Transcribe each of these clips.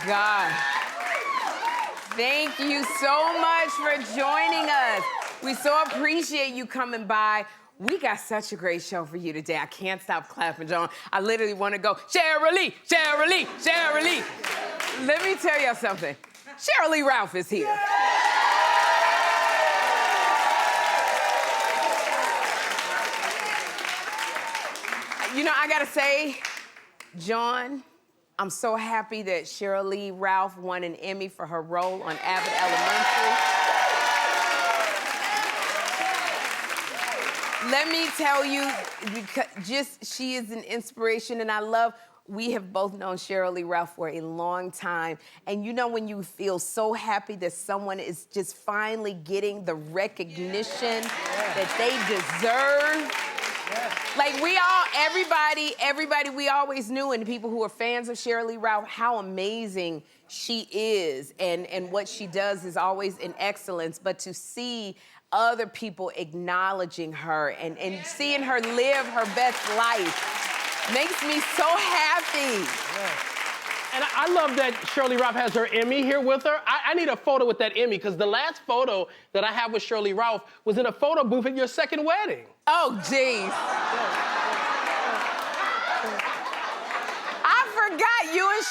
God. Thank you so much for joining us. We so appreciate you coming by. We got such a great show for you today. I can't stop clapping, John. I literally want to go, Sheryl Lee, Sheryl Lee, Sheryl Lee. Let me tell y'all something. Sheryl Lee Ralph is here. You know, I gotta say, John, I'm so happy that Sheryl Lee Ralph won an Emmy for her role on Abbott Elementary. Let me tell you, she is an inspiration, and we have both known Sheryl Lee Ralph for a long time. And you know when you feel so happy that someone is just finally getting the recognition that they deserve? Like everybody, we always knew, and people who are fans of Sheryl Lee Ralph, how amazing she is, and what she does is always in excellence. But to see other people acknowledging her and seeing her live her best life makes me so happy. Yeah. And I love that Sheryl Lee Ralph has her Emmy here with her. I need a photo with that Emmy, because the last photo that I have with Sheryl Lee Ralph was in a photo booth at your second wedding. Oh, geez. I forgot you and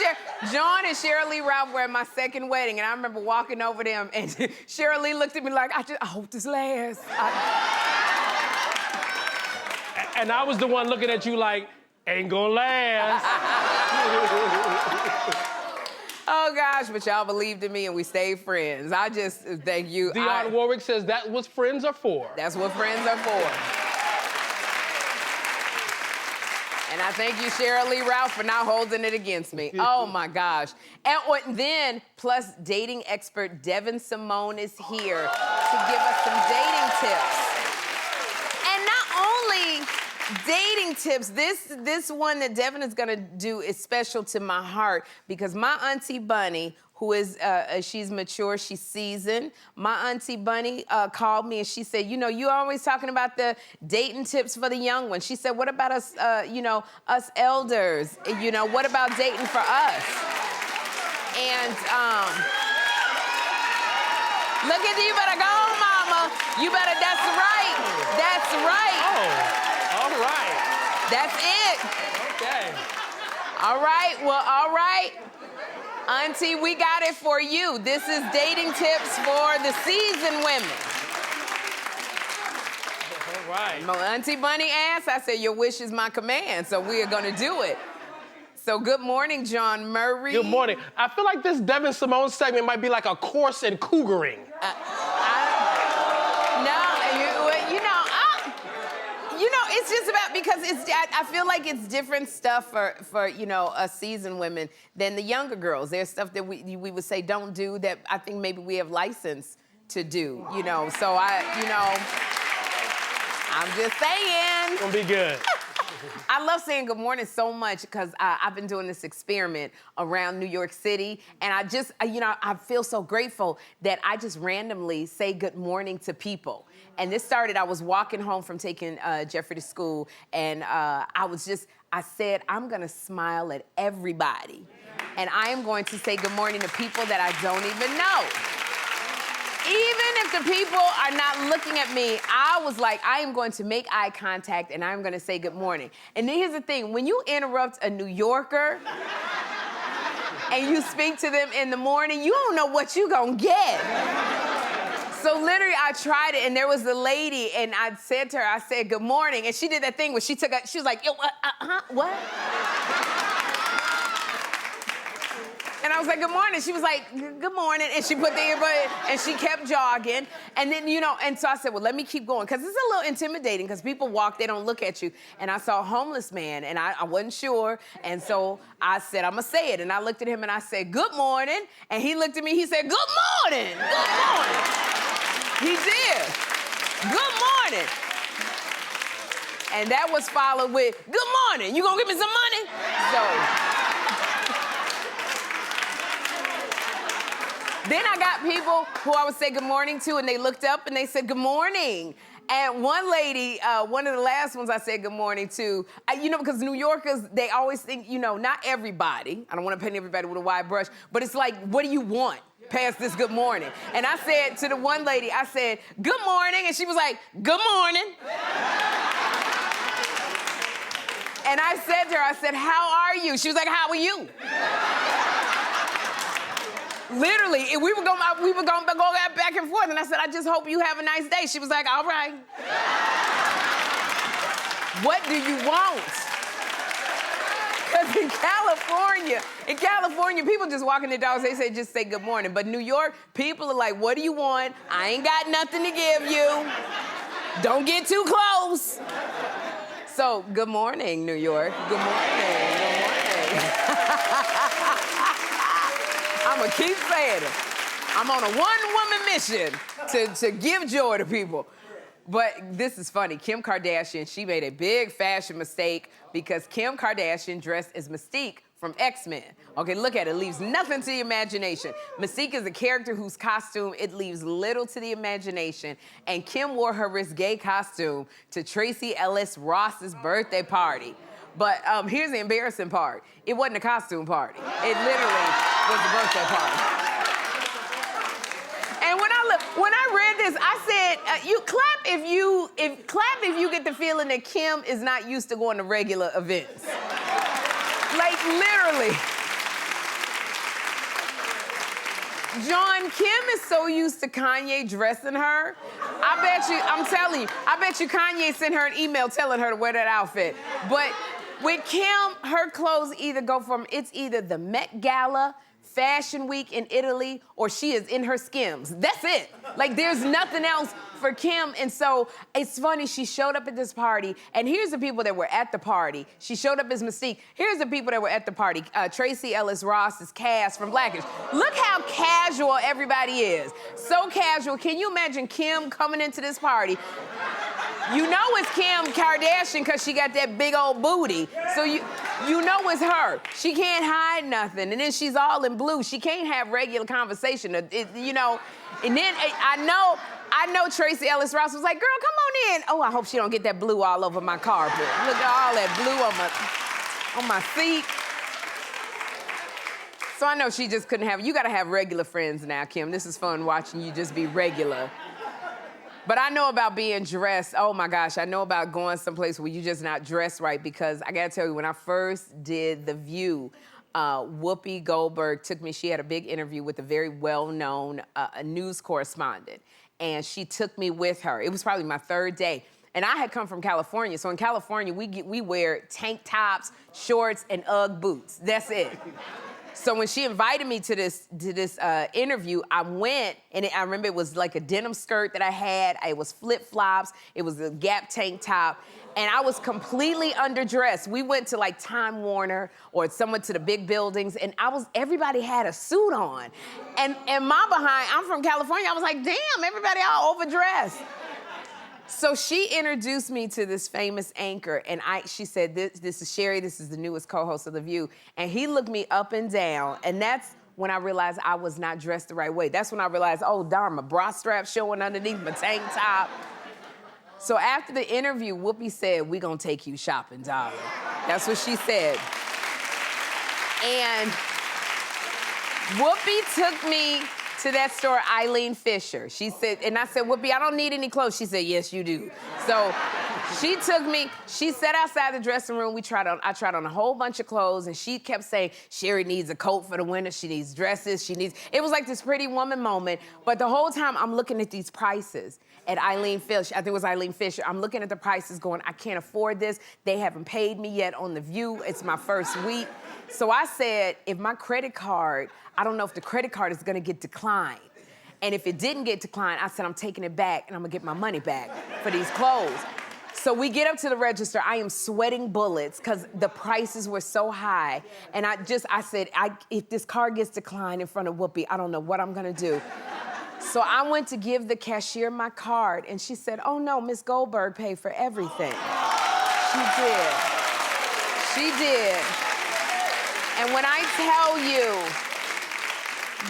John and Sheryl Lee Ralph were at my second wedding, and I remember walking over them, and Sheryl Lee looked at me like, I hope this lasts. And I was the one looking at you like, ain't gonna last. Oh, gosh, but y'all believed in me, and we stayed friends. I just thank you. Dionne Warwick says that's what friends are for. That's what friends are for. And I thank you, Sheryl Lee Ralph, for not holding it against me. Oh, my gosh. And then, plus, dating expert Devyn Simone is here to give us some dating tips. And not only dating tips, this one that Devyn is gonna do is special to my heart, because my Auntie Bunny, who is, she's mature, she's seasoned. My Auntie Bunny called me and she said, you know, you always talking about the dating tips for the young ones. She said, what about us, you know, us elders? You know, what about dating for us? And, look at you, better go, mama. You better, that's right. That's right. Oh, all right. That's it. Okay. All right, well, all right. Auntie, we got it for you. This is dating tips for the seasoned women. All right. My Auntie Bunny asked, I said, your wish is my command, so we are gonna do it. So good morning, John Murray. Good morning. I feel like this Devyn Simone segment might be like a course in cougaring. It's just about, because I feel like it's different stuff for you know, us seasoned women than the younger girls. There's stuff that we would say don't do that I think maybe we have license to do, you know. So I'm just saying. It's gonna be good. I love saying good morning so much because I've been doing this experiment around New York City, and I feel so grateful that I just randomly say good morning to people. And this started, I was walking home from taking Jeffrey to school, and I said, I'm gonna smile at everybody. And I am going to say good morning to people that I don't even know. Even if the people are not looking at me, I was like, I am going to make eye contact and I'm gonna say good morning. And then here's the thing, when you interrupt a New Yorker and you speak to them in the morning, you don't know what you gonna get. So literally I tried it, and there was a lady, and I said to her, I said good morning, and she did that thing where she was like, what? And I was like, good morning. She was like, good morning. And she put the earbud, and she kept jogging. And then, you know, and so I said, well, let me keep going. Because it's a little intimidating, because people walk, they don't look at you. And I saw a homeless man, and I wasn't sure. And so I said, I'm going to say it. And I looked at him, and I said, good morning. And he looked at me, he said, good morning. Good morning. He did. Good morning. And that was followed with, good morning. You going to give me some money? So... Then I got people who I would say good morning to, and they looked up and they said good morning. And one lady, one of the last ones I said good morning to, because New Yorkers, they always think, not everybody, I don't want to paint everybody with a wide brush, but it's like, what do you want past this good morning? And I said to the one lady, I said, good morning, and she was like, good morning. And I said to her, I said, how are you? She was like, how are you? Literally, we were going to go back and forth, and I said, I just hope you have a nice day. She was like, all right. What do you want? Because in California, people just walk in the doors, they say, just say good morning. But New York, people are like, what do you want? I ain't got nothing to give you. Don't get too close. So, good morning, New York. Good morning. Good morning. I'm gonna keep saying it. I'm on a one-woman mission to give joy to people. But this is funny. Kim Kardashian, she made a big fashion mistake because Kim Kardashian dressed as Mystique from X-Men. Okay, look at it. It leaves nothing to the imagination. Mystique is a character whose costume, it leaves little to the imagination. And Kim wore her risque costume to Tracee Ellis Ross's birthday party. But here's the embarrassing part. It wasn't a costume party. It literally was a birthday party. And when I read this, I said, you clap if you get the feeling that Kim is not used to going to regular events. Like, literally. John, Kim is so used to Kanye dressing her. I'm telling you, I bet you Kanye sent her an email telling her to wear that outfit. But with Kim, her clothes it's either the Met Gala, Fashion Week in Italy, or she is in her Skims. That's it. Like, there's nothing else for Kim. And so it's funny, she showed up at this party, and here's the people that were at the party. She showed up as Mystique. Here's the people that were at the party. Tracee Ellis Ross's cast from Blackish. Look how casual everybody is. So casual. Can you imagine Kim coming into this party? You know it's Kim Kardashian because she got that big old booty. So you know it's her. She can't hide nothing. And then she's all in blue. She can't have regular conversation. And then I know Tracee Ellis Ross was like, girl, come on in. Oh, I hope she don't get that blue all over my carpet. Look at all that blue on my seat. So I know she just couldn't have, you gotta have regular friends now, Kim. This is fun watching you just be regular. But I know about being dressed. Oh my gosh, I know about going someplace where you're just not dressed right, because I gotta tell you, when I first did The View, Whoopi Goldberg took me, she had a big interview with a very well-known news correspondent, and she took me with her. It was probably my third day. And I had come from California, so in California, we wear tank tops, shorts, and Ugg boots. That's it. So when she invited me to this interview, I went, and I remember it was like a denim skirt that I had. It was flip-flops. It was a Gap tank top. And I was completely underdressed. We went to like Time Warner or someone to the big buildings, and everybody had a suit on. And my behind, I'm from California, I was like, damn, everybody all overdressed. So she introduced me to this famous anchor, and she said, this is Sherri, this is the newest co-host of The View. And he looked me up and down, and that's when I realized I was not dressed the right way. That's when I realized, oh, darn, my bra strap showing underneath my tank top. So after the interview, Whoopi said, we gonna take you shopping, darling. That's what she said. And Whoopi took me to that store, Eileen Fisher. She said, and I said, Whoopi, I don't need any clothes. She said, yes, you do. So she took me, she sat outside the dressing room. I tried on a whole bunch of clothes, and she kept saying, Sherri needs a coat for the winter. She needs dresses. It was like this Pretty Woman moment. But the whole time I'm looking at these prices at Eileen Fisher. I think it was Eileen Fisher. I'm looking at the prices going, I can't afford this. They haven't paid me yet on The View. It's my first week. So I said, if my credit card, I don't know if the credit card is gonna get declined. And if it didn't get declined, I said, I'm taking it back and I'm gonna get my money back for these clothes. So we get up to the register. I am sweating bullets because the prices were so high. And I said, if this card gets declined in front of Whoopi, I don't know what I'm gonna do. So I went to give the cashier my card, and she said, oh no, Miss Goldberg paid for everything. She did. She did. And when I tell you,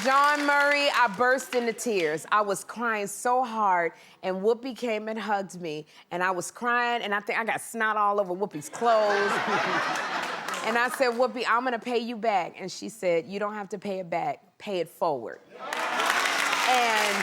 John Murray, I burst into tears. I was crying so hard, and Whoopi came and hugged me, and I was crying, and I think I got snot all over Whoopi's clothes. And I said, Whoopi, I'm gonna pay you back. And she said, you don't have to pay it back, pay it forward. And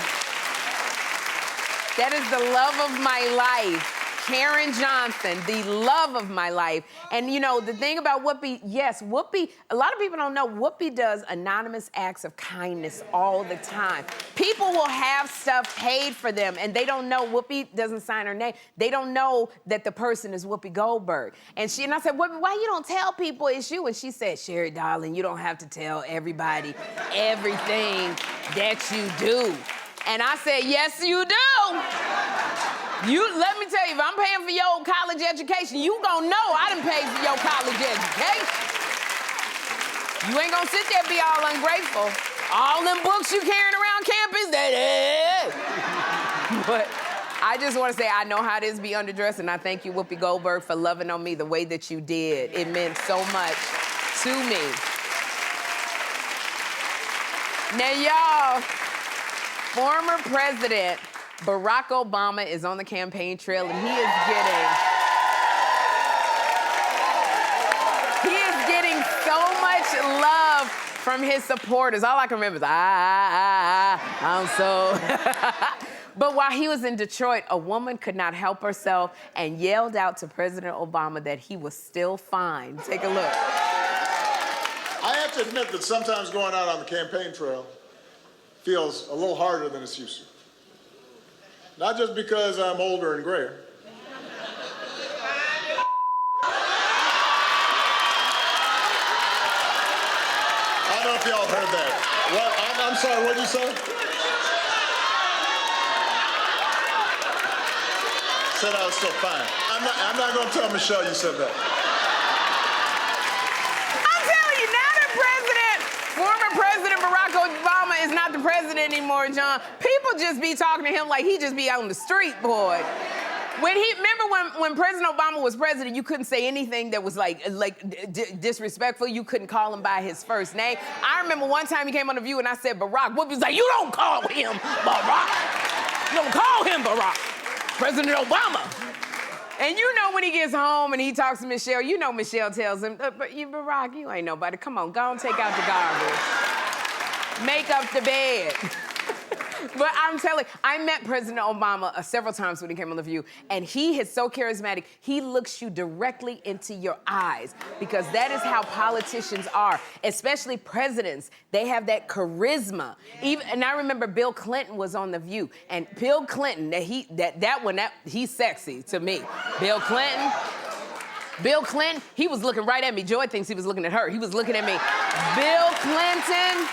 that is the love of my life. Karen Johnson, the love of my life. And you know, the thing about Whoopi, yes, Whoopi, a lot of people don't know, Whoopi does anonymous acts of kindness all the time. People will have stuff paid for them and they don't know, Whoopi doesn't sign her name. They don't know that the person is Whoopi Goldberg. And I said, Whoopi, why you don't tell people it's you? And she said, Sherry, darling, you don't have to tell everybody everything that you do. And I said, yes, you do. Let me tell you, if I'm paying for your college education, you gonna know I done paid for your college education. You ain't gonna sit there and be all ungrateful. All them books you carrying around campus, But I just wanna say I know how it is to be underdressed, and I thank you, Whoopi Goldberg, for loving on me the way that you did. It meant so much to me. Now, y'all, former President Barack Obama is on the campaign trail, and he is getting so much love from his supporters. All I can remember is, I'm so... But while he was in Detroit, a woman could not help herself and yelled out to President Obama that he was still fine. Take a look. I have to admit that sometimes going out on the campaign trail feels a little harder than it's used to. Not just because I'm older and grayer. I don't know if y'all heard that. What? I'm sorry, what'd you say? Said I was so fine. I'm not gonna tell Michelle you said that. Former President Barack Obama is not the president anymore, John. People just be talking to him like he just be out on the street, boy. Remember when President Obama was president, you couldn't say anything that was like disrespectful. You couldn't call him by his first name. I remember one time he came on The View and I said Barack. Whoopi was like, you don't call him Barack. You don't call him Barack. President Obama. And you know when he gets home and he talks to Michelle, you know Michelle tells him, Barack, you ain't nobody. Come on, go and take out the garbage. Make up the bed. But I'm telling you, I met President Obama several times when he came on The View, and he is so charismatic. He looks you directly into your eyes because that is how politicians are, especially presidents. They have that charisma. And I remember Bill Clinton was on The View, and Bill Clinton, he's sexy to me. Bill Clinton, he was looking right at me. Joy thinks he was looking at her. He was looking at me. Bill Clinton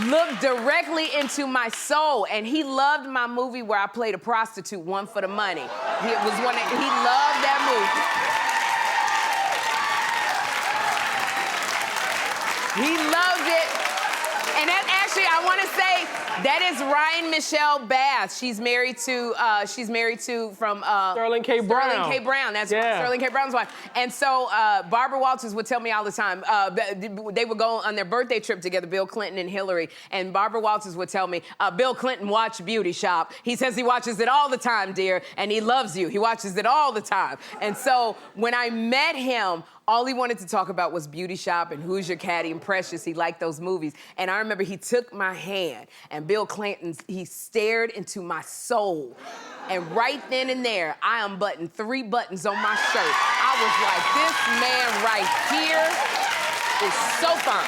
looked directly into my soul, and he loved my movie where I played a prostitute, One for the Money. He loved that movie. He loved it. And that actually, I want to say, that is Ryan Michelle Bass. She's married to from Sterling K. Brown. Sterling K. Brown. That's Sterling K. Brown's wife. And so Barbara Walters would tell me all the time. They would go on their birthday trip together, Bill Clinton and Hillary. And Barbara Walters would tell me, Bill Clinton watched Beauty Shop. He says he watches it all the time, dear, and he loves you. He watches it all the time. And so when I met him, all he wanted to talk about was Beauty Shop and Who's Your Caddy and Precious. He liked those movies. And I remember he took my hand, and Bill Clinton, he stared into my soul. And right then and there, I unbuttoned 3 buttons on my shirt. I was like, this man right here is so fine.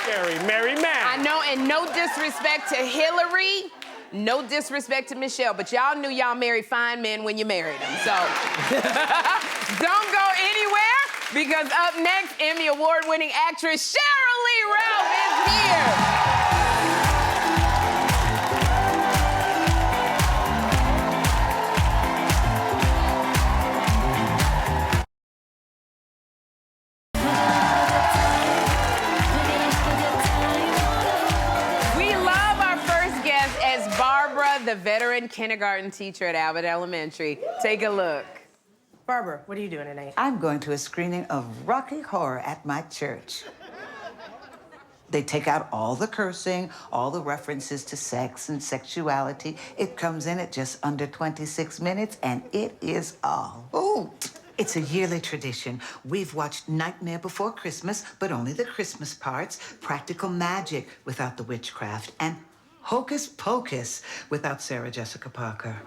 Sherry, married man. I know, and no disrespect to Hillary, no disrespect to Michelle, but y'all knew y'all married fine men when you married them, so. Don't go anywhere, because up next, Emmy Award-winning actress Sheryl Lee Ralph is here. The veteran kindergarten teacher at Abbott Elementary. Take a look. Barbara, what are you doing tonight? I'm going to a screening of Rocky Horror at my church. They take out all the cursing, all the references to sex and sexuality. It comes in at just under 26 minutes, and it is all. Ooh. It's a yearly tradition. We've watched Nightmare Before Christmas, but only the Christmas parts, Practical Magic without the witchcraft, and Hocus Pocus without Sarah Jessica Parker.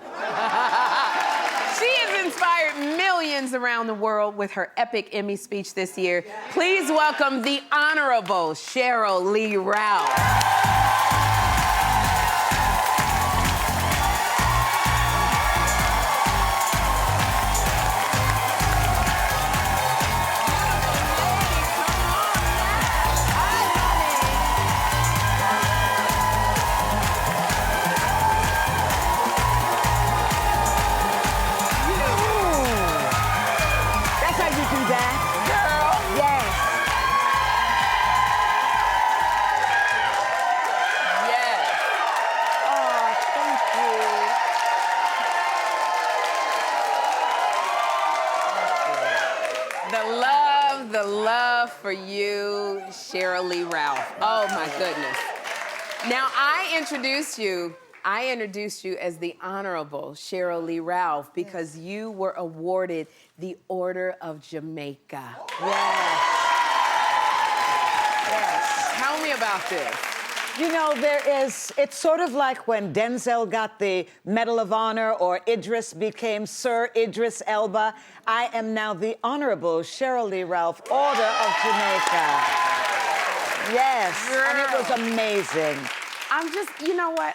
She has inspired millions around the world with her epic Emmy speech this year. Please welcome the Honorable Sheryl Lee Ralph. The love for you, Sheryl Lee Ralph. Oh my goodness. Now I introduced you as the Honorable Sheryl Lee Ralph because you were awarded the Order of Jamaica. Yes. Tell me about this. You know, it's sort of like when Denzel got the Medal of Honor or Idris became Sir Idris Elba. I am now the Honorable Sheryl Lee Ralph, Order of Jamaica. Yes, Girl. And it was amazing. I'm just, you know what,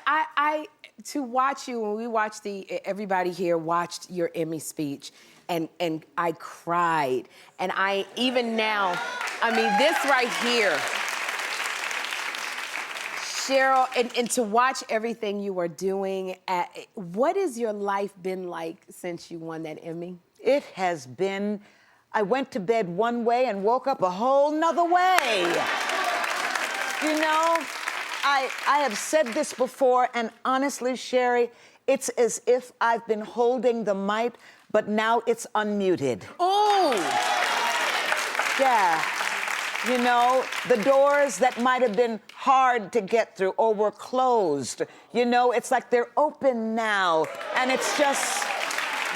to watch you, when we watched everybody here watched your Emmy speech, and I cried. And even now, I mean, this right here, Sheryl, and to watch everything you are doing, what has your life been like since you won that Emmy? It has been, I went to bed one way and woke up a whole nother way. You know, I have said this before, and honestly, Sherri, it's as if I've been holding the mic, but now it's unmuted. Oh! Yeah. You know, the doors that might have been hard to get through or were closed, you know, it's like they're open now. And it's just,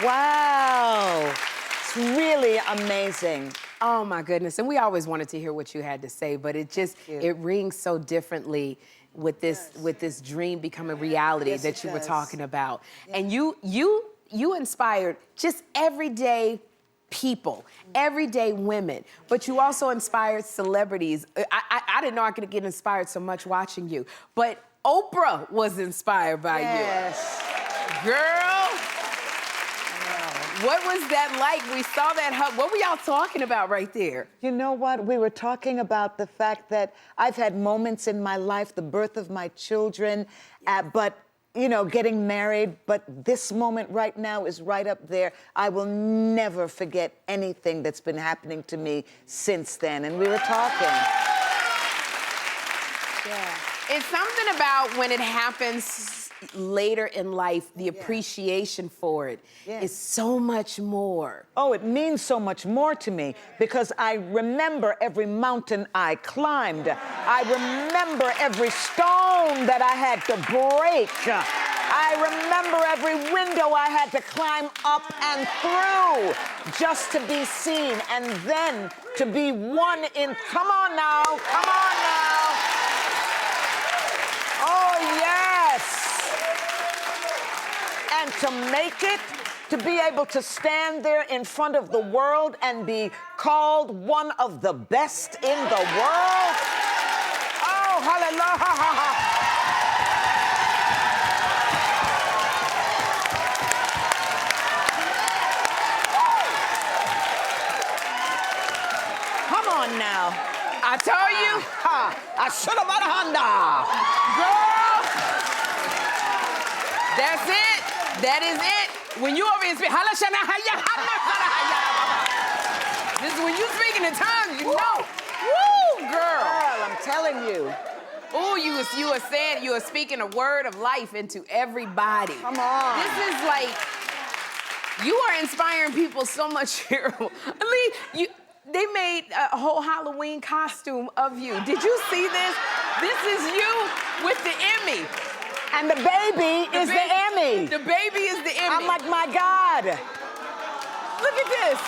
wow. It's really amazing. Oh my goodness. And we always wanted to hear what you had to say, but it rings so differently with this dream becoming reality that you were talking about. Yeah. And you inspired just everyday people, everyday women, but you also inspired celebrities. I didn't know I could get inspired so much watching you, but Oprah was inspired by you. Girl, what was that like? We saw that hug. What were y'all talking about right there? You know what? We were talking about the fact that I've had moments in my life, the birth of my children, but you know, getting married, but this moment right now is right up there. I will never forget anything that's been happening to me since then, and we were talking. Yeah. It's something about when it happens later in life, the appreciation for it is so much more. Oh, it means so much more to me because I remember every mountain I climbed. I remember every stone that I had to break. I remember every window I had to climb up and through just to be seen, and then to be one in, come on now, come on now. Oh, yes. And to make it, to be able to stand there in front of the world and be called one of the best in the world. Oh, hallelujah. Come on now. I told you. I should have bought a Honda. Girl. That's it. That is it. When you over here speak, this is when you speaking in tongues, you know. Woo, girl. Girl, I'm telling you. Ooh, you are speaking a word of life into everybody. Come on. This is like, you are inspiring people so much, Sheryl. I mean, they made a whole Halloween costume of you. Did you see this? is you with the Emmy. And the baby is the Emmy. The baby is the Emmy. I'm like, my God. Look at this.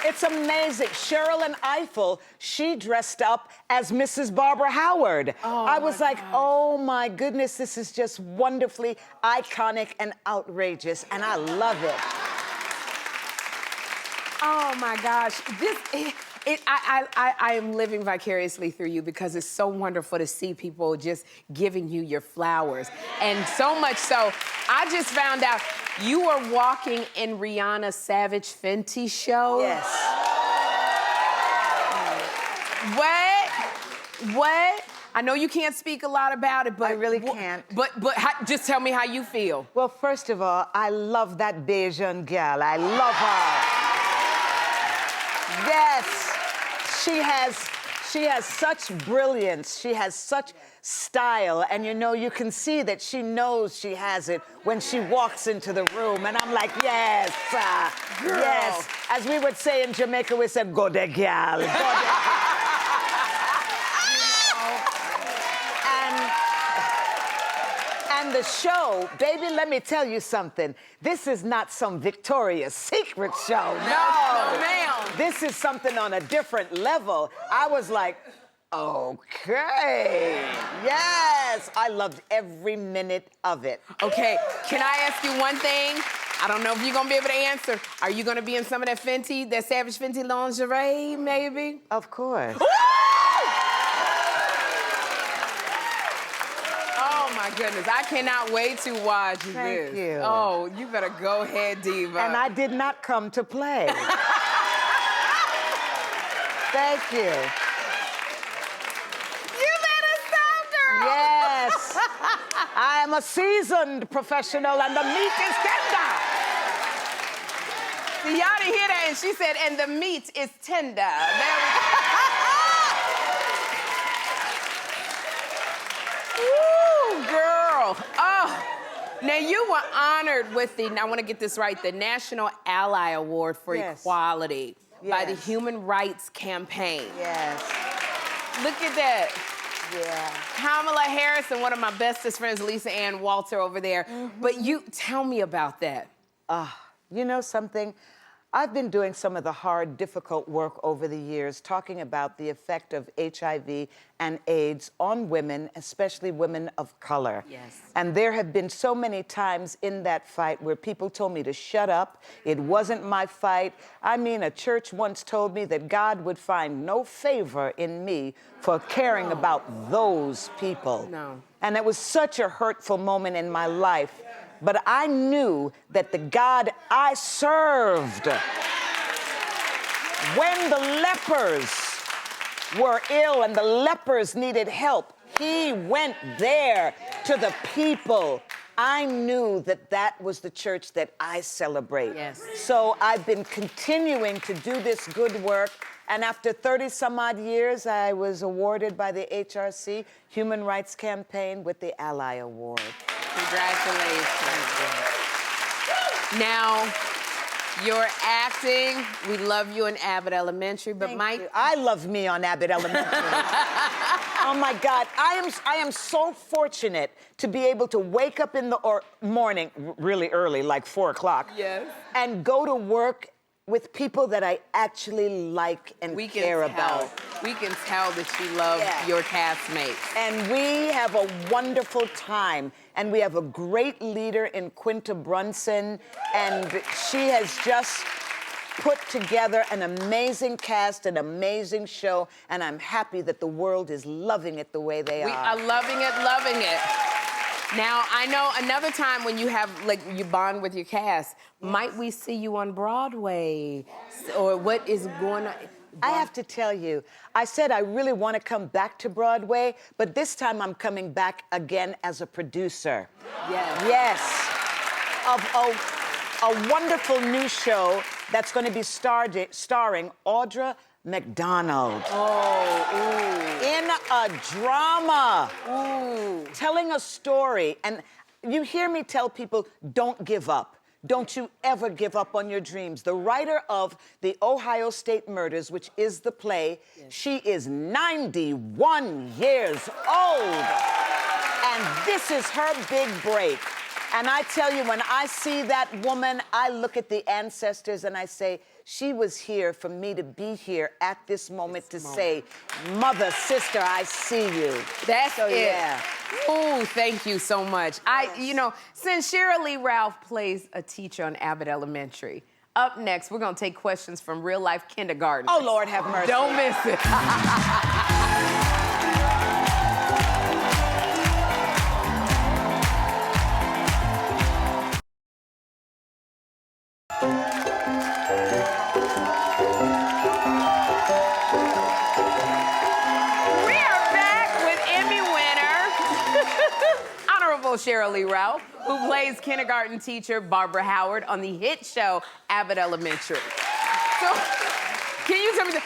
It's amazing. Cheryl and Eiffel, she dressed up as Mrs. Barbara Howard. Oh, I was like, gosh. oh my goodness, this is just wonderfully iconic and outrageous, and I love it. Oh my gosh. I am living vicariously through you because it's so wonderful to see people just giving you your flowers. And so much so, I just found out you were walking in Rihanna's Savage Fenty show. Yes. What? I know you can't speak a lot about it, but I really can't. But just tell me how you feel. Well, first of all, I love that Bayesian gal. I love her. Yes. She has such brilliance. She has such style. And you know, you can see that she knows she has it when she walks into the room. And I'm like, yes, Girl. yes. As we would say in Jamaica, we said, go de gal, go de gal. And the show, baby, let me tell you something. This is not some Victoria's Secret show. No, ma'am. This is something on a different level. I was like, okay. Yes. I loved every minute of it. Okay, can I ask you one thing? I don't know if you're gonna be able to answer. Are you gonna be in some of that Fenty, that Savage Fenty lingerie, maybe? Of course. Oh my goodness, I cannot wait to watch this. Thank you. Oh, you better go ahead, Diva. And I did not come to play. Thank you. You better stop, girl. Yes. I am a seasoned professional and the meat is tender. See, y'all didn't hear that, and she said, and the meat is tender. There we go. Woo, girl. Oh. Now, you were honored with I want to get this right, the National Ally Award for Equality by the Human Rights Campaign. Yes. Look at that. Yeah. Kamala Harris and one of my bestest friends, Lisa Ann Walter, over there. But you, tell me about that. You know something? I've been doing some of the hard, difficult work over the years, talking about the effect of HIV and AIDS on women, especially women of color. Yes. And there have been so many times in that fight where people told me to shut up. It wasn't my fight. I mean, a church once told me that God would find no favor in me for caring about those people. No. And it was such a hurtful moment in my life. But I knew that the God I served, when the lepers were ill and the lepers needed help, he went there to the people. I knew that that was the church that I celebrate. Yes. So I've been continuing to do this good work. And after 30 some odd years, I was awarded by the HRC Human Rights Campaign with the Ally Award. Congratulations. Now, you're acting. We love you in Abbott Elementary, but Thank you. I love me on Abbott Elementary. Oh my God, I am so fortunate to be able to wake up in the morning, really early, like 4 o'clock, Yes. and go to work with people that I actually like and care about. We can tell that you love your castmates. And we have a wonderful time. And we have a great leader in Quinta Brunson. And she has just put together an amazing cast, an amazing show. And I'm happy that the world is loving it the way they are. We are loving it. Now, I know another time when you have, like, you bond with your cast, might we see you on Broadway? Or what is going on? I have to tell you, I said I really want to come back to Broadway, but this time I'm coming back again as a producer. Yes. Yes. Of a wonderful new show that's going to be starring Audra McDonald. In a drama. Telling a story. And you hear me tell people, don't give up. Don't you ever give up on your dreams. The writer of the Ohio State Murders, which is the play, she is 91 years old. And this is her big break. And I tell you, when I see that woman, I look at the ancestors and I say, she was here for me to be here at this moment to say, mother, sister, I see you. That's so, it. Yeah. Oh, thank you so much. You know, since Sheryl Lee Ralph plays a teacher on Abbott Elementary, up next, we're gonna take questions from real-life kindergarten. Oh, Lord have mercy. Don't miss it. Sheryl Lee Ralph, who plays kindergarten teacher Barbara Howard on the hit show Abbott Elementary. So, can you tell me,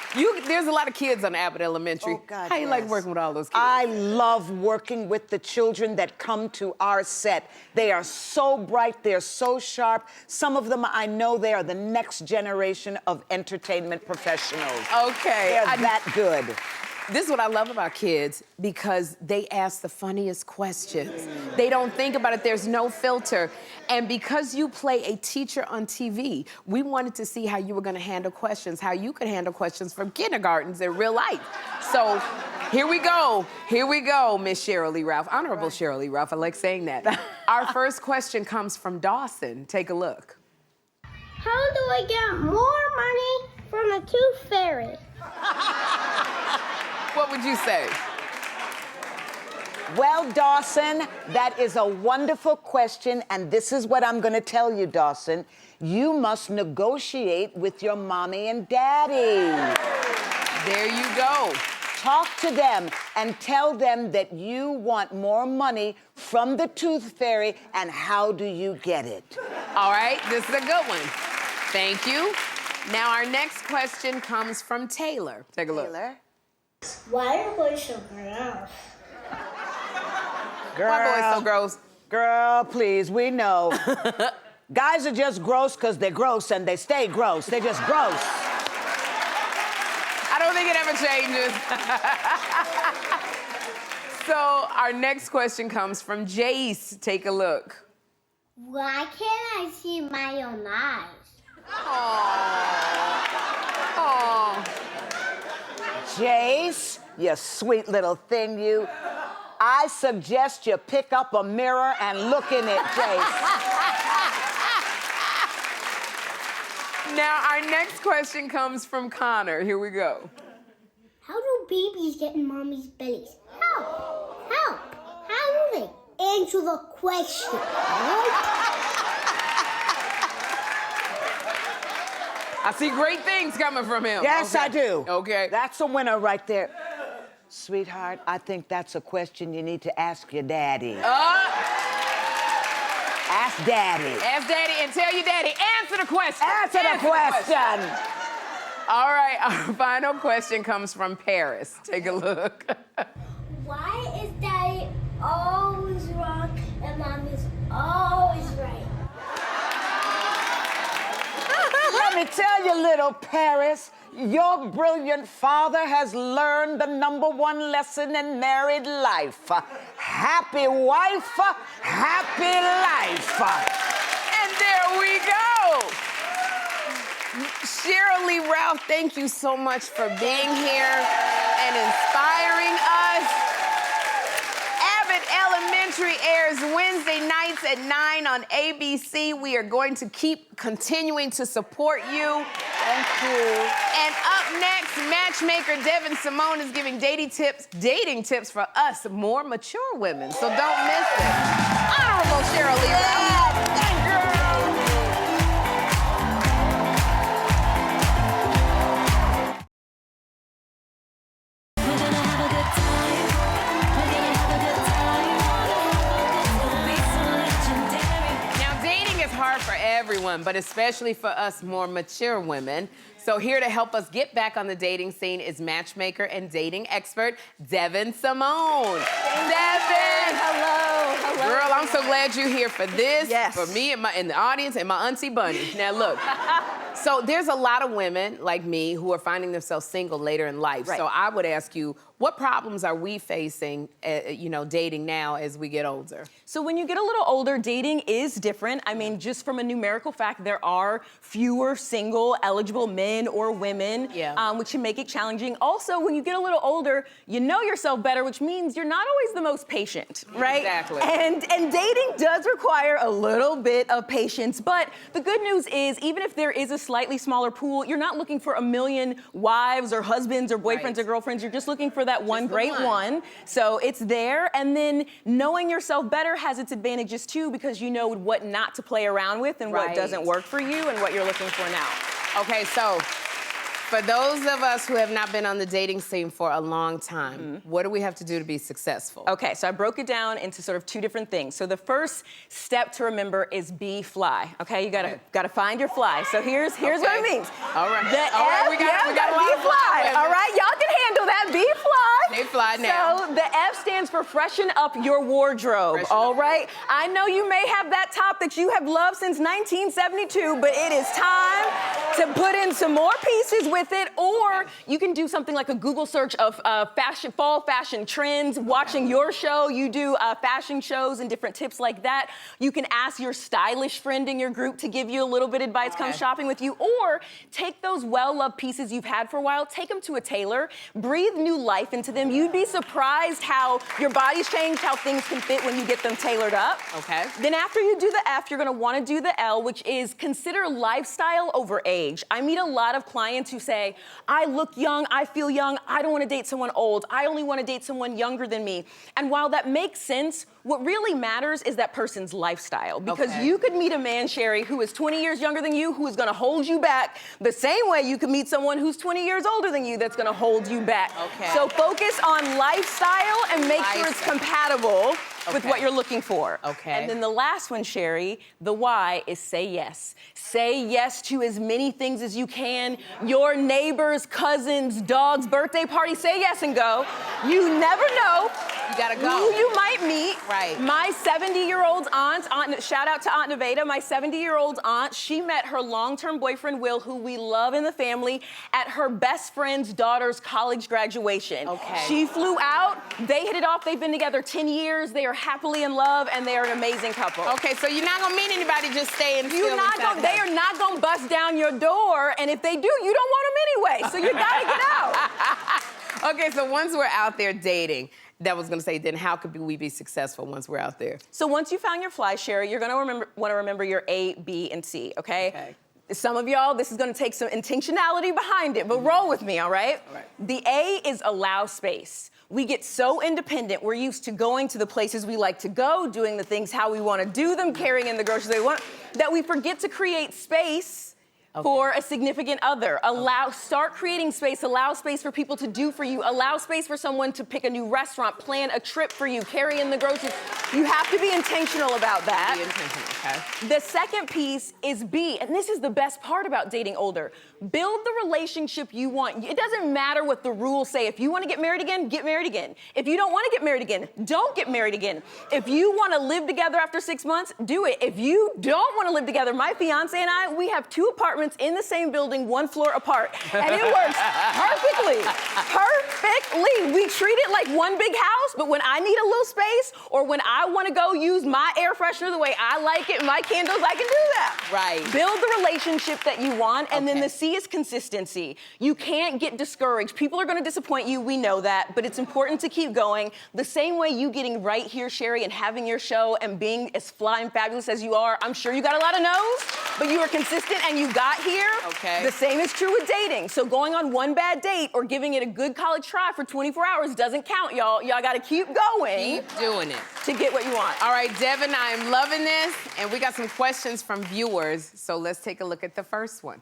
there's a lot of kids on Abbott Elementary. Oh, God, How you like working with all those kids? I love working with the children that come to our set. They are so bright, they're so sharp. Some of them, I know they are the next generation of entertainment professionals. Okay. They're that good. This is what I love about kids, because they ask the funniest questions. They don't think about it. There's no filter. And because you play a teacher on TV, we wanted to see how you were going to handle questions, how you could handle questions from kindergartens in real life. So here we go. Here we go, Miss Sheryl Lee Ralph. Honorable Sheryl Lee Ralph. I like saying that. Our first question comes from Dawson. Take a look. How do I get more money from the Tooth Fairy? What would you say? Well, Dawson, that is a wonderful question, and this is what I'm going to tell you, Dawson. You must negotiate with your mommy and daddy. There you go. Talk to them and tell them that you want more money from the Tooth Fairy, and how do you get it? All right, this is a good one. Thank you. Now, our next question comes from Taylor. Take a look. Taylor? Why are boys so gross? Girl, Why boys so gross? Girl, please, we know. Guys are just gross because they're gross and they stay gross. They're just gross. I don't think it ever changes. So our next question comes from Jace. Take a look. Why can't I see my own eyes? Oh. Jace, you sweet little thing, you. I suggest you pick up a mirror and look in it, Jace. Now, our next question comes from Connor. Here we go. How do babies get in mommy's bellies? Help! Help! How do they? Answer the question. I see great things coming from him. Yes, Okay. I do. Okay. That's a winner right there. Sweetheart, I think that's a question you need to ask your daddy. Ask daddy. Ask daddy and tell your daddy, answer the question. Answer the question. All right, our final question comes from Paris. Take a look. Why is daddy always wrong and mommy's always right? Let me tell you, little Paris, your brilliant father has learned the #1 lesson in married life. Happy wife, happy life. And there we go. Sheryl Lee Ralph, thank you so much for being here and inspiring us. Abbott Elementary airs Wednesday nights at 9 on ABC. We are going to keep continuing to support you. Thank you. And up next, matchmaker Devyn Simone is giving dating tips for us more mature women. So don't miss it. Honorable Sheryl Lee Ralph. Thank you. Now, dating is hard for everyone. everyone, but especially for us more mature women. So here to help us get back on the dating scene is matchmaker and dating expert, Devyn Simone. Devyn! Hello. Girl, I'm so glad you're here for this, Yes. for me and the audience and my auntie Bunny. Now look, so there's a lot of women like me who are finding themselves single later in life. Right. So I would ask you, what problems are we facing, dating now as we get older? So when you get a little older, dating is different. I mean, just from a numerical fact, there are fewer single eligible men or women, which can make it challenging. Also, when you get a little older, you know yourself better, which means you're not always the most patient, right? Exactly. And dating does require a little bit of patience, but the good news is, even if there is a slightly smaller pool, you're not looking for a million wives or husbands or boyfriends or girlfriends. You're just looking for that one great one. So it's there. And then knowing yourself better has its advantages too, because you know what not to play around with and what doesn't work for you and what you're looking for now. Okay, so for those of us who have not been on the dating scene for a long time, what do we have to do to be successful? Okay, so I broke it down into sort of two different things. So the first step to remember is be fly. Okay, you gotta find your fly. So here's what it means. All right. The All right, F, we got a be lot of fly. women. All right, y'all can handle that. Be fly. They fly now. So the F stands for freshen up your wardrobe. All right. I know you may have that top that you have loved since 1972, but it is time to put in some more pieces with it, or you can do something like a Google search of fall fashion trends, watching your show. You do fashion shows and different tips like that. You can ask your stylish friend in your group to give you a little bit of advice, come shopping with you, or take those well-loved pieces you've had for a while, take them to a tailor, breathe new life into them. You'd be surprised how your body's changed, how things can fit when you get them tailored up. Okay. Then after you do the F, you're gonna wanna do the L, which is consider lifestyle over age. I meet a lot of clients who say, I look young, I feel young, I don't wanna date someone old, I only wanna date someone younger than me. And while that makes sense, what really matters is that person's lifestyle. Because you could meet a man, Sherri, who is 20 years younger than you, who is gonna hold you back the same way you could meet someone who's 20 years older than you that's gonna hold you back. So focus on lifestyle and make sure it's compatible with what you're looking for. And then the last one, Sherri, the Y, is say yes. Say yes to as many things as you can. Your neighbors, cousins, dogs, birthday party, say yes and go. You never know. You gotta go. Who you might meet. Right. My 70-year-old aunt, shout out to Aunt Nevada, my 70-year-old aunt, she met her long-term boyfriend, Will, who we love in the family, at her best friend's daughter's college graduation. She flew out, they hit it off, they've been together 10 years, they are happily in love, and they are an amazing couple. Okay, so you're not gonna meet anybody just staying still. They are not gonna bust down your door, and if they do, you don't want them anyway, so you gotta get out. Okay, so once we're out there dating, that was gonna say, then how could we be successful once we're out there? So once you found your fly, Sherri, you're gonna wanna remember your A, B, and C, okay? Some of y'all, this is gonna take some intentionality behind it, but roll with me, all right? The A is allow space. We get so independent, we're used to going to the places we like to go, doing the things how we wanna do them, carrying in the groceries they want, that we forget to create space for a significant other. Start creating space, allow space for people to do for you, allow space for someone to pick a new restaurant, plan a trip for you, carry in the groceries. You have to be intentional about that. Be intentional, okay. The second piece is B, and this is the best part about dating older. Build the relationship you want. It doesn't matter what the rules say. If you want to get married again, get married again. If you don't want to get married again, don't get married again. If you want to live together after 6 months, do it. If you don't want to live together, my fiance and I, we have 2 apartments in the same building, 1 floor apart, and it works perfectly. Perfectly. We treat it like one big house, but when I need a little space, or when I want to go use my air freshener the way I like it, my candles, I can do that. Right. Build the relationship that you want, and then the C is consistency. You can't get discouraged. People are going to disappoint you, we know that, but it's important to keep going. The same way you getting right here, Sherri, and having your show and being as fly and fabulous as you are, I'm sure you got a lot of no's, but you were consistent and you got here. The same is true with dating. So going on one bad date or giving it a good college try for 24 hours doesn't count, y'all. Y'all got to keep going. Keep doing it. To get what you want. All right, Devyn, I am loving this, and we got some questions from viewers, so let's take a look at the first one.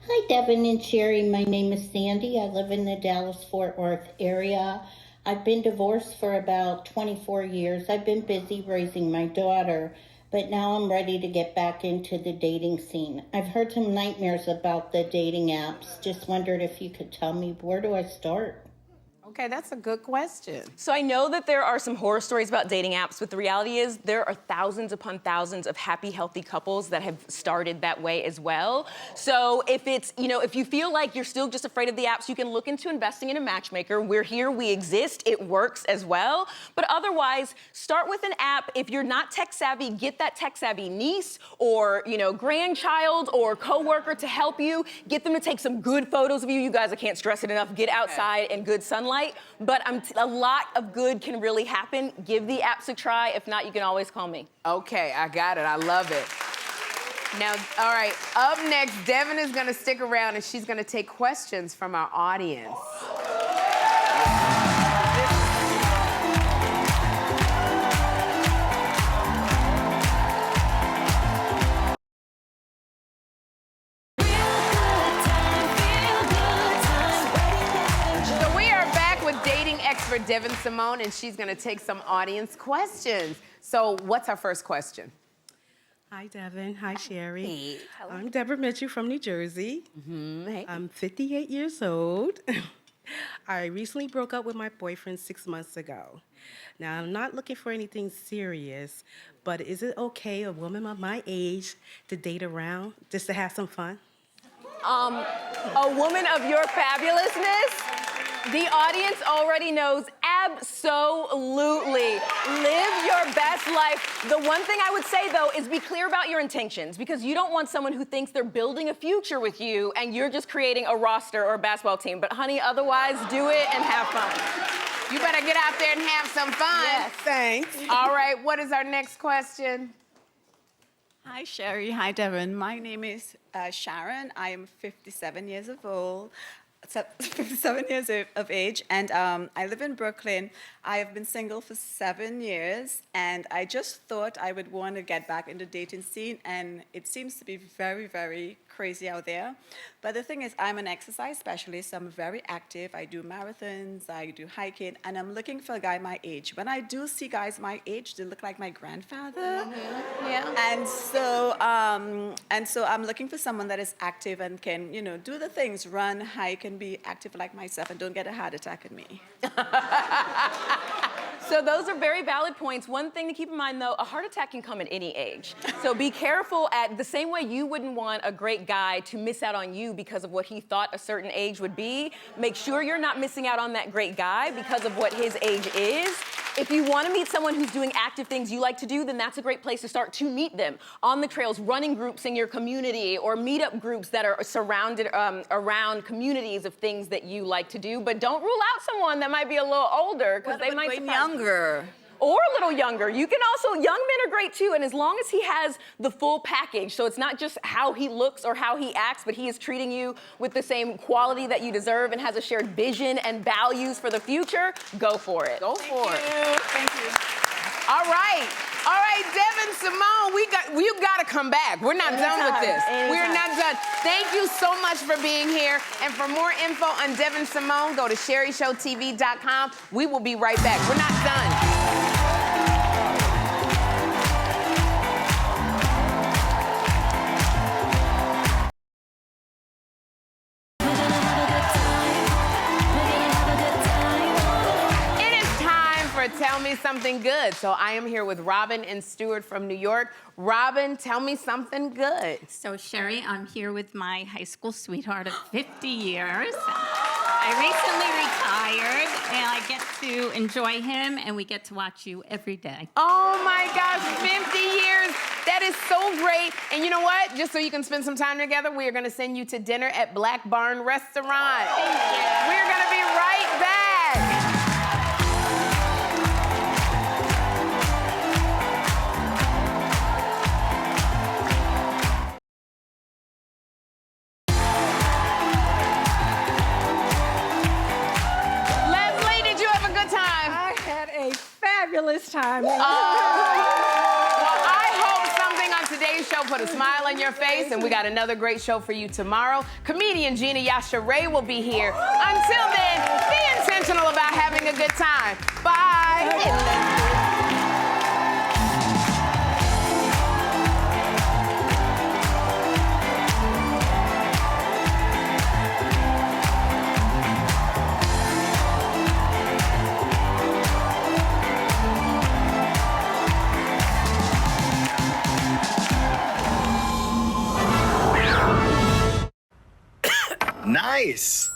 Hi, Devyn and Sherri. My name is Sandy. I live in the Dallas-Fort Worth area. I've been divorced for about 24 years. I've been busy raising my daughter. but now I'm ready to get back into the dating scene. I've heard some nightmares about the dating apps. Just wondered if you could tell me, where do I start? Okay, that's a good question. So I know that there are some horror stories about dating apps, but the reality is there are thousands upon thousands of happy, healthy couples that have started that way as well. So if it's, if you feel like you're still just afraid of the apps, you can look into investing in a matchmaker. We're here, we exist, it works as well. But otherwise, start with an app. If you're not tech savvy, get that tech savvy niece or, grandchild or coworker to help you. Get them to take some good photos of you. You guys, I can't stress it enough. Get outside in good sunlight. But a lot of good can really happen. Give the apps a try. If not, you can always call me. Okay, I got it. I love it. Now, all right, up next, Devyn is gonna stick around and she's gonna take questions from our audience. Expert Devyn Simone, and she's gonna take some audience questions. So what's our first question? Hi, Devyn. Hi, Sherri. Hey. I'm Deborah Mitchell from New Jersey. Hey. I'm 58 years old. I recently broke up with my boyfriend 6 months ago. Now, I'm not looking for anything serious, but is it okay a woman of my age to date around just to have some fun? A woman of your fabulousness? The audience already knows absolutely. Live your best life. The one thing I would say, though, is be clear about your intentions, because you don't want someone who thinks they're building a future with you and you're just creating a roster or a basketball team. But honey, otherwise, do it and have fun. You better get out there and have some fun. Yes. Thanks. All right, what is our next question? Hi, Sherri. Hi, Devyn. My name is Sharon. I am 57 years old. 57 years of age, and I live in Brooklyn. I have been single for 7 years, and I just thought I would want to get back into the dating scene, and it seems to be very, very crazy out there. But the thing is, I'm an exercise specialist. I'm very active. I do marathons, I do hiking, and I'm looking for a guy my age. When I do see guys my age, they look like my grandfather. Yeah. And so I'm looking for someone that is active and can, do the things, run, hike, and be active like myself, and don't get a heart attack at me. So those are very valid points. One thing to keep in mind, though, a heart attack can come at any age. So be careful. At the same way you wouldn't want a great guy to miss out on you because of what he thought a certain age would be, make sure you're not missing out on that great guy because of what his age is. If you want to meet someone who's doing active things you like to do, then that's a great place to start to meet them. On the trails, running groups in your community, or meetup groups that are surrounded around communities of things that you like to do. But don't rule out someone that might be a little older, because they might be younger. Or a little younger. You can also, young men are great too, and as long as he has the full package, so it's not just how he looks or how he acts, but he is treating you with the same quality that you deserve and has a shared vision and values for the future, go for it. Go for it. Thank you. All right, Devyn Simone, you gotta come back. We're not done with this. We're not done. Thank you so much for being here. And for more info on Devyn Simone, go to SherryShowTV.com. We will be right back. We're not done. Tell me something good. So I am here with Robin and Stuart from New York. Robin, tell me something good. So Sherri, I'm here with my high school sweetheart of 50 years. I recently retired, and I get to enjoy him, and we get to watch you every day. Oh my gosh, 50 years. That is so great. And you know what? Just so you can spend some time together, we are going to send you to dinner at Black Barn Restaurant. We're going to be right back. Fabulous time. Well, I hope something on today's show put a smile on your face, and we got another great show for you tomorrow. Comedian Gina Yashere will be here. Until then, be intentional about having a good time. Bye. Nice.